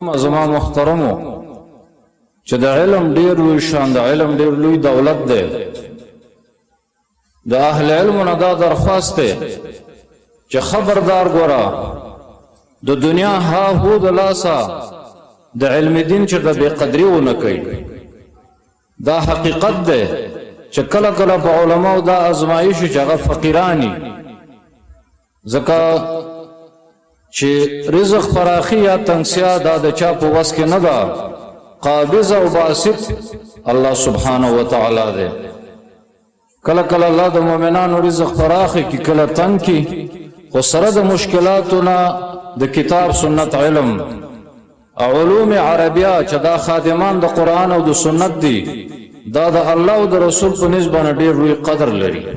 زما محترمو چې د علم ډیر لوی شان د علم ډیر لوی دولت دی د اهل علم نه دا درخواست دی چې خبردار ګوره د دنیا ها هو د لاسه د علم دین چې د بې قدري ونه کوي دا حقیقت دی چې کله کله په علماو دا ازمایش چې هغه فقیرانی ځکه چې رزق فراخی یا تنگسیا دا د چا په وس کې نه ده قابض او باسط الله سبحانه وتعالی دی کله کله الله د مؤمنانو رزق فراخی کی کله تنگ کی خو سره د مشکلاتونه د کتاب سنت علم علوم عربیه چې دا خادمان د قرآن او د سنت دي دا د الله او د رسول په نسبت ډیر لوی قدر لري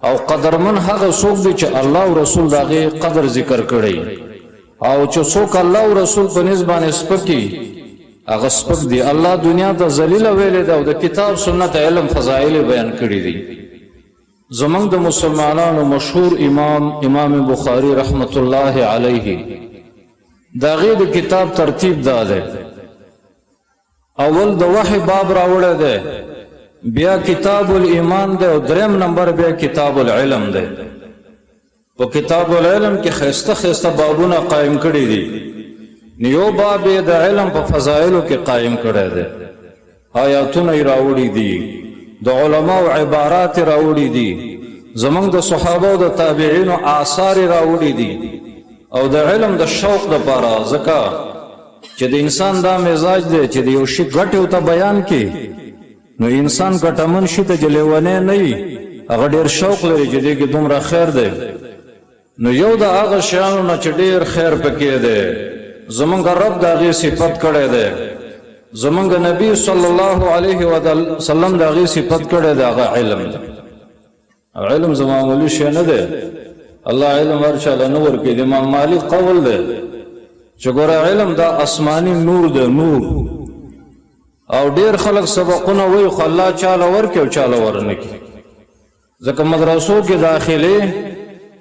او قدرمن هغه څوک دی چې الله او رسول دغه قدر ذکر کړي او چې څوک الله او رسول په نسبت سپکی هغه سپک دی الله دنیا ته ذلیل ویلې ده او د کتاب سنت علم فضایل بیان کړي دي زمونږ د مسلمانانو مشهور امام بخاری رحمت الله علیه دغه د کتاب ترتیب ده اول د وحی باب راوړی دی بیا کتاب الایمان دی او دریم نمبر بیا کتاب العلم دی په کتاب العلم کې خسته خسته بابونه قائم کړي دي نیو باب د علم په فضایلو کې قائم کړی دی آیاتونه راوړي دي د علماو عبارات راوړي دي زمونږ د صحابه او د تابعینو آثار راوړي دي او د علم د شوق لپاره ځکه چې د انسان دا مزاج دی چې د یو شي ګټ او ته بیان کی نو انسان ګټمن شي ته جلیونه نه وي هغه ډیر شوق لري چې دې کې دومره خیر دی نو یو د هغه شیانو نه چې ډیر خیر پکې دی زمونږ رب د هغې صفت کړی دی زمونږ نبی صلی الله علیه وسلم د هغې صفت کړی دی هغه علم دی علم زما معمولي شی نه دی الله علم هر چاله نه ورکوي د امام مالک قول دی چې ګوره علم دا آسماني نور دی نور او ډیر خلک سبقونه وایي خو الله چاله ورکوي او چاله ورنکي ځکه مدرسو کې داخلي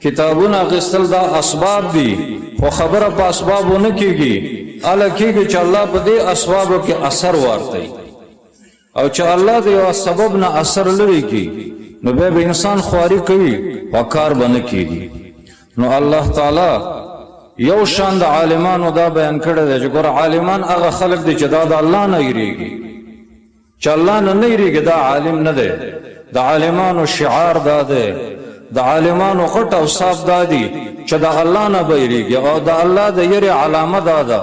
کتابونه اخیستل دا اسباب دي خو خبره په اسبابو نه کېږي هله کېږي چې الله په دې اسبابو کې اثر ورکوي او چې الله د یو سبب نه اثر لري کړي نو بیا به انسان خواري کوي او کار به نه کېږي نو الله تعالی یو شان د عالمانو دا بیان کړی دی چې ګوره عالمان هغه خلک دي چې دا د الله نه یریږي چې الله نه یریږي دا عالم نه دی د عالمانو شعار دا دی د عالمانو غټ اوصاف دا دي چې د الله نه به یریږي او د الله د یری علامه دا ده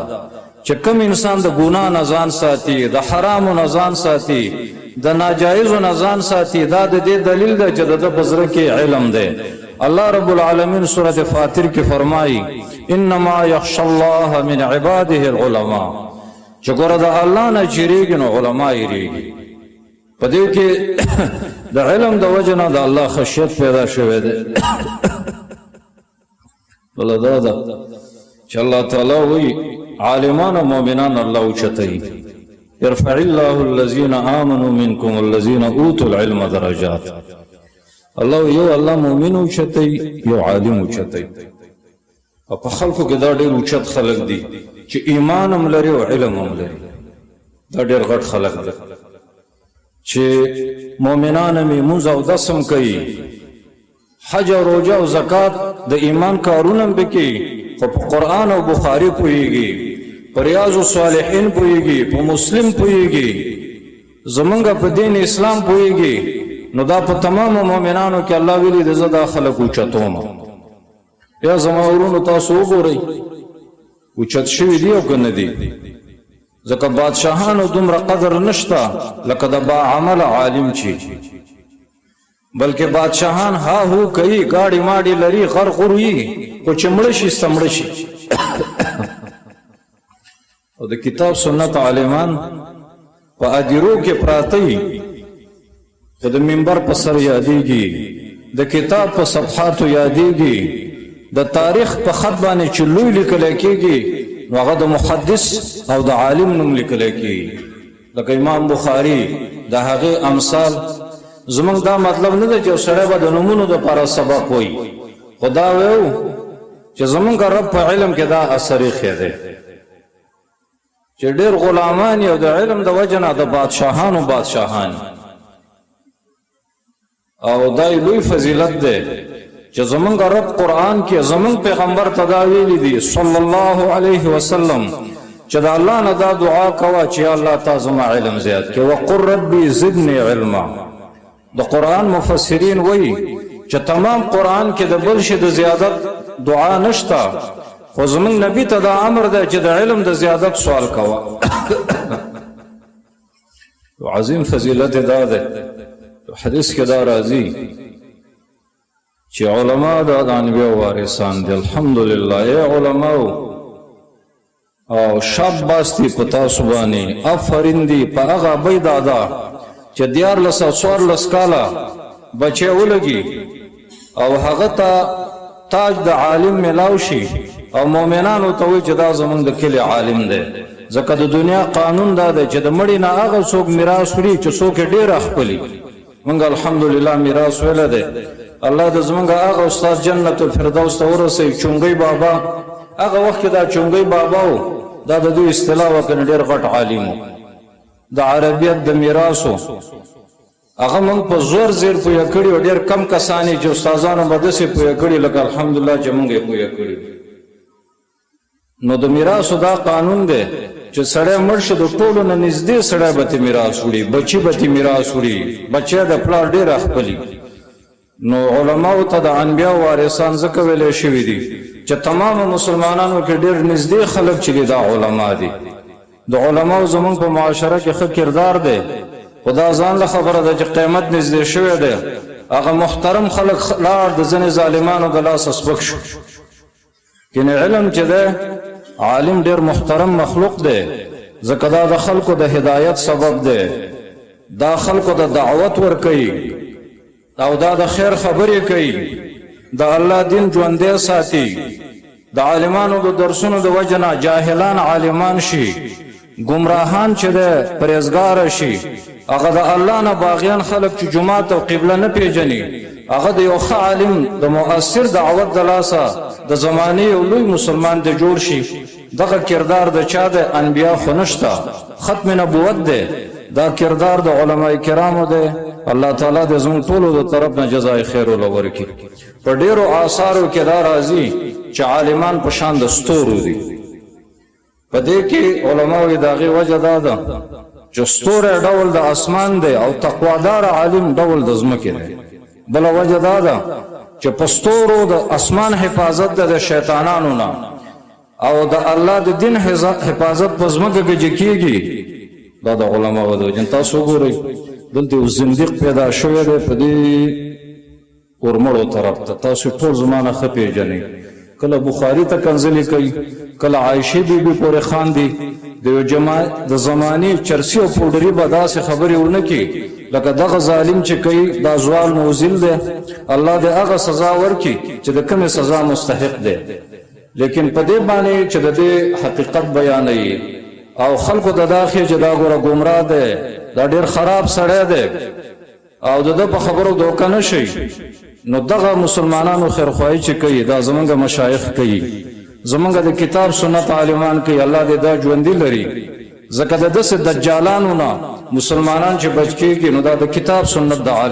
چې کوم انسان د ګناه نه ځان ساتي د حرامو نه ځان ساتي د ناجایزو نه ځان ساتي دا د دې دلیل دی چې د په زړه کې علم دی الله رب العالمین سورۃ فاطر کې فرمایي انما یخشى الله من عباده العلماء چې ګوره د الله نه چیرېږي نو علما یریږي په دې کې د علم د وجه نه د الله خشیت پیدا شوی دی بله دا ده چې الله تعالی وایي عالمان او مؤمنان الله اوچتوي يرفع الله الذين آمنوا منكم والذين اوتوا العلم درجات الله یو الله مؤمن اوچتوي یو عالم اوچتوي او په خلکو کې دا ډېر اوچت خلک دي چې ایمان هم لري او علم هم لري دا ډېر غټ خلک دي چې مؤمنان هم لمونځ او اودس هم کوي حج او روژه او زکات د ایمان کارونه هم کوي خو په قرآن او بخاري پوهېږي په ریاض الصالحین پوهېږي په مسلم پوهېږي زمونږ په دین اسلام پوهېږي نو دا په تمامو مؤمنانو کې الله ویلي دی زه دا خلک اوچتوم یا زما ورونو تاسو وګورئ اوچت شوي دي او که نه دي ځکه بادشاهانو دومره قدر نشته لکه د با عمل عالم چې بلکې بادشاهان ها هو کوي ګاډي ماډي لري غر غر وي خو چې مړه شي ستمړه شي او د کتاب سنت عالمان په ادیرو کې پراته وي خو د منبر په سر یادېږي د کتاب په صفحاتو یادېږي د تاریخ په خط باندې چې لوی لیکلی کېږي نو هغه د محدث او د عالم نوم لیکلی کېږي لکه امام بخاري د هغې امثال زمونږ دا مطلب نه دی چې سړی به د نومونو دپاره سبق وایي خو دا ویو چې زمونږ رب په علم کې دا اثر یې ښی دی چې ډېر غلامان یو د علم د وجه نه د بادشاهانو بادشاهان او دا لوی فضیلت دی چې زمونږ رب قرآن کې زمونږ پیغمبر ته دا ویلي دي صلی الله علیه وسلم چې د الله نه دا دعا کوه چې یا الله تا زما علم زیات کړي وقل ربي زدني علما. د قرآن مفسرین وایي چې تمام قرآن کې د بل شي د زیادت دعا نشته، خو زمونږ نبی ته دا امر دی چې د علم د زیادت سوال کوه. عظیم فضیلت دا ده. حدیث کې دا راځي چې علما د انبیاء وارثان دي. الحمدلله ای علماء او شاباس دي په تاسو باندې، افرین دي په هغه ابی دادا چې 14 کاله بچی ولګي او هغه ته تاج د عالم ملاو شي او مؤمنانو ته وایي چې دا زمونږ د کلي عالم دی. ځکه د دنیا قانون دا دی چې د مړي نه هغه څوک میراث وړي چې څوک یې ډېر خپلي. موږ الحمدلله میراث ویلی دی. الله د زمونږ هغه استاد جنت الفردوس ته ورسوي چونګی بابا. هغه وخت کې دا چونګی بابا و، دا د دوی اصطلاح وه، کنه ډېر غټ عالم و د عربیت د میراثو. هغه موږ په زور زیر پویه کړي و. ډېر کم کسان چې استادانو به داسې پویه کړي لکه الحمدلله چې موږ یې پویه کړي. نو د میراثو دا قانون دی چې سړی مړ شي د ټولو نه نږدې سړی به ترې میراث وړي، بچي به ترې میراث وړي، بچی د پلار ډېر خپلي. نو علماو ته د انبیاء وارثان ځکه ویلی شوي دي چې تمامو مسلمانانو کې ډېر نږدې خلک چې دي دا علما دي. د علماو زمونږ په معاشره کې ښه کردار دی، خو دا ځان له خبره ده چې قیمت نږدې شوی دی. هغه محترم خلک لاړ د ځینې ظالمانو د لاسه سپک شو. کنې علم چې دی عالم ډېر محترم مخلوق دی، ځکه دا د خلکو د هدایت سبب دی، دا خلکو د دعوت ورکوي او دا د خیر خبرې کوي، د الله دین ژوندی ساتي. د عالمانو د درسونو د وجه نه جاهلان عالمان شي، ګمراهان چې دی پرهیزګاره شي. هغه د الله نه باغیان خلک چې جومات او قبله نه پیژني، هغه د یو ښه عالم د مؤثر دعوت د لاسه د زمانې یو لوی مسلمان د جوړ شي. دغه کردار د چا د انبیا خو نشته، ختم نبوت دی. دا کردار د علماء کرامو دی. الله تعالی د زموږ ټولو د طرف نه جزای خیر ول ورکړي. په ډیرو آثارو کې دا راځي چې عالمان په شان د ستورو دي. په دې کې علماوی د هغې وجه دا ده چې ستوری ډول د اسمان دی او تقوادار عالم ډول د ځمکې دی. بله وجه دا ده چې په ستورو د اسمان حفاظت ده د شیطانانو نه، او د الله د دین حفاظت په ځمکه کې چې کېږي دا د علماو د وجه. تاسو وګورئ دلته یو زندیق پیدا شوی دی په دې ورمړو طرف ته. تاسو ټول زمانه ښه پېژنئ. کله بخاري ته کنځلې کوي، کله عایشې بیبي پورې خاندي. د یو د زمانې چرسي او پوډري به داسې خبرې ونه کړي لکه دغه ظالم چې کوي دا زوال موزل دی. الله دې هغه سزا ورکړي چې د کومې سزا مستحق دی. لیکن په دې باندې چې د دې حقیقت بیانوي او خلکو ته دا ښیي چې دا ګوره ګمراه دی، دا ډېر خراب سړی دی او د ده په خبرو دوکه نه شي. نو دغه مسلمانانو خیرخواهي چې کوي دا زمونږ مشایخ کوي، زمونږ د کتاب سنت عالمان کوي. الله دې دا ژوندي لري، ځکه د داسې دجالانو نه مسلمانان چې بچ کېږي نو دا د کتاب سنت د